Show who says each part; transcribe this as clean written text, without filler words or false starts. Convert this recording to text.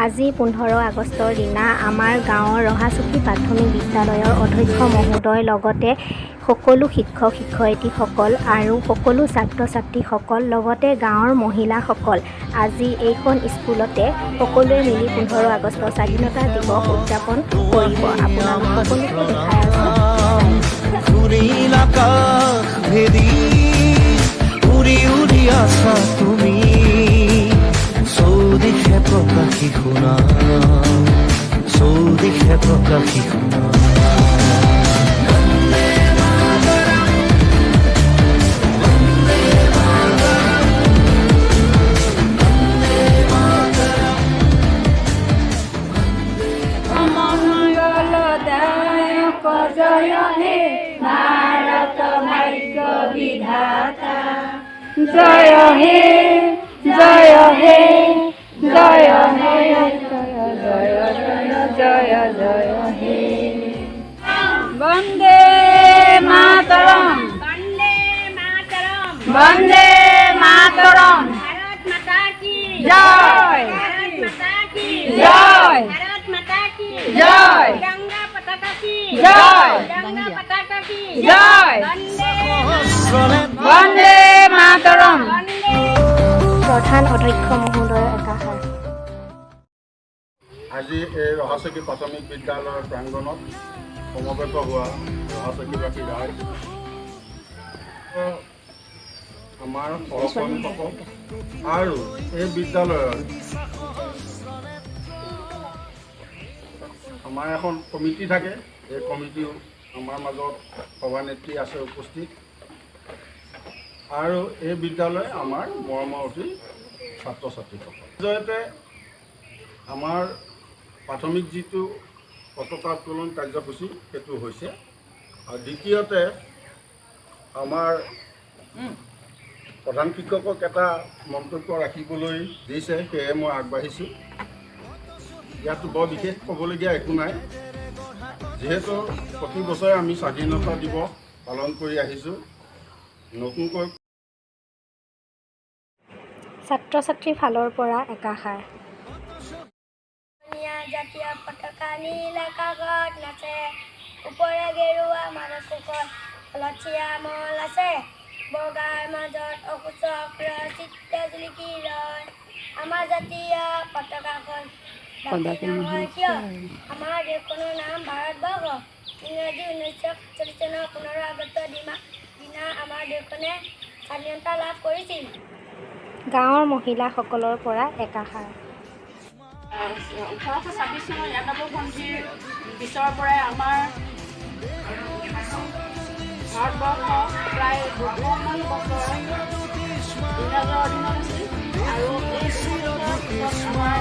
Speaker 1: আজি 15 আগষ্টৰ দিনা আমাৰ গাঁৱৰ ৰহাচুকি প্ৰাথমিক বিদ্যালয়ৰ অধ্যক্ষ মহোদয় লগতে সকলো শিক্ষক শিক্ষয়িত্ৰীসকল আৰু সকলো ছাত্ৰ ছাত্ৰীসকল লগতে গাঁৱৰ মহিলাসকল আজি এইখন স্কুলতে সকলোৱে মিলি 15 আগষ্টৰ স্বাধীনতা দিৱস উদযাপন কৰিব। আপোনালোক সকলোকে দেখাই আছো। চৌদিশে প্ৰকাশী শুনা চৌদিশে প্ৰকাশী শুনা
Speaker 2: মঙ্গলদায়ক জয় হে ভাৰত ভাগ্য বিধাতা জয় হে জয় হে জয় হে জয় জয় জয় জয় হে বন্দে মাতরম বন্দে মাতরম বন্দে মাতরম ভারত মাতা কি জয় ভারত মাতা কি জয় ভারত মাতা কি জয় গঙ্গা পতাকা কি জয় গঙ্গা পতাকা কি জয় বন্দে মাতরম।
Speaker 1: প্ৰধান অধ্যক্ষ মহোদয় একাষাৰ।
Speaker 3: আজি এই ৰহাচুকি প্ৰাথমিক বিদ্যালয়ৰ প্ৰাংগণত সমবেত হোৱা ৰহাচুকিবাসী ৰাইজ, আমাৰ সহকৰ্মীসকল আৰু এই বিদ্যালয়ৰ আমাৰ এখন কমিটি থাকে। এই কমিটিও আমাৰ মাজত সভানেত্ৰী আছে উপস্থিত আৰু এই বিদ্যালয় আমাৰ মৰমৱতী ছাত্ৰ ছাত্ৰীসকল জৰিয়তে আমাৰ প্ৰাথমিক যিটো পতাকা উত্তোলন কাৰ্যসূচী সেইটো হৈছে। আৰু দ্বিতীয়তে আমাৰ প্ৰধান শিক্ষকক এটা মন্তব্য ৰাখিবলৈ দিছে, সেয়ে মই আগবাঢ়িছোঁ। ইয়াতো বৰ বিশেষ ক'বলগীয়া একো নাই, যিহেতু প্ৰতি বছৰে আমি স্বাধীনতা দিৱস পালন কৰি আহিছোঁ। নতুনকৈ
Speaker 1: ছাত্ৰ ছাত্ৰীৰ ফালৰ পৰা একাষাৰ।
Speaker 4: জাতীয় পতাকা নীল আকাশত নাচে, ওপৰে গেৰুৱা মাজত কুকত লঠিয়া মল আছে, বগাৰ মাজত অকুচক্ৰ চিত্ৰ জিলিকি ৰয়। আমাৰ জাতীয় পতাকাখন হয় কিয়? আমাৰ দেশখনৰ নাম ভাৰতবৰ্ষ। ইংৰাজী 1947 চনৰ 15 আগষ্টৰ দিনা আমাৰ দেশখনে স্বাধীনতা লাভ কৰিছিল।
Speaker 1: গাঁৱৰ মহিলাসকলৰ পৰা একাষাৰ।
Speaker 2: 1826 চনৰ 99 সন্ধিৰ পিছৰ পৰাই আমাৰ ভাৰতবৰ্ষ প্ৰায় 200মান বছৰ ইংৰাজৰ অধীনত আছিল আৰু এই পিছত আমাৰ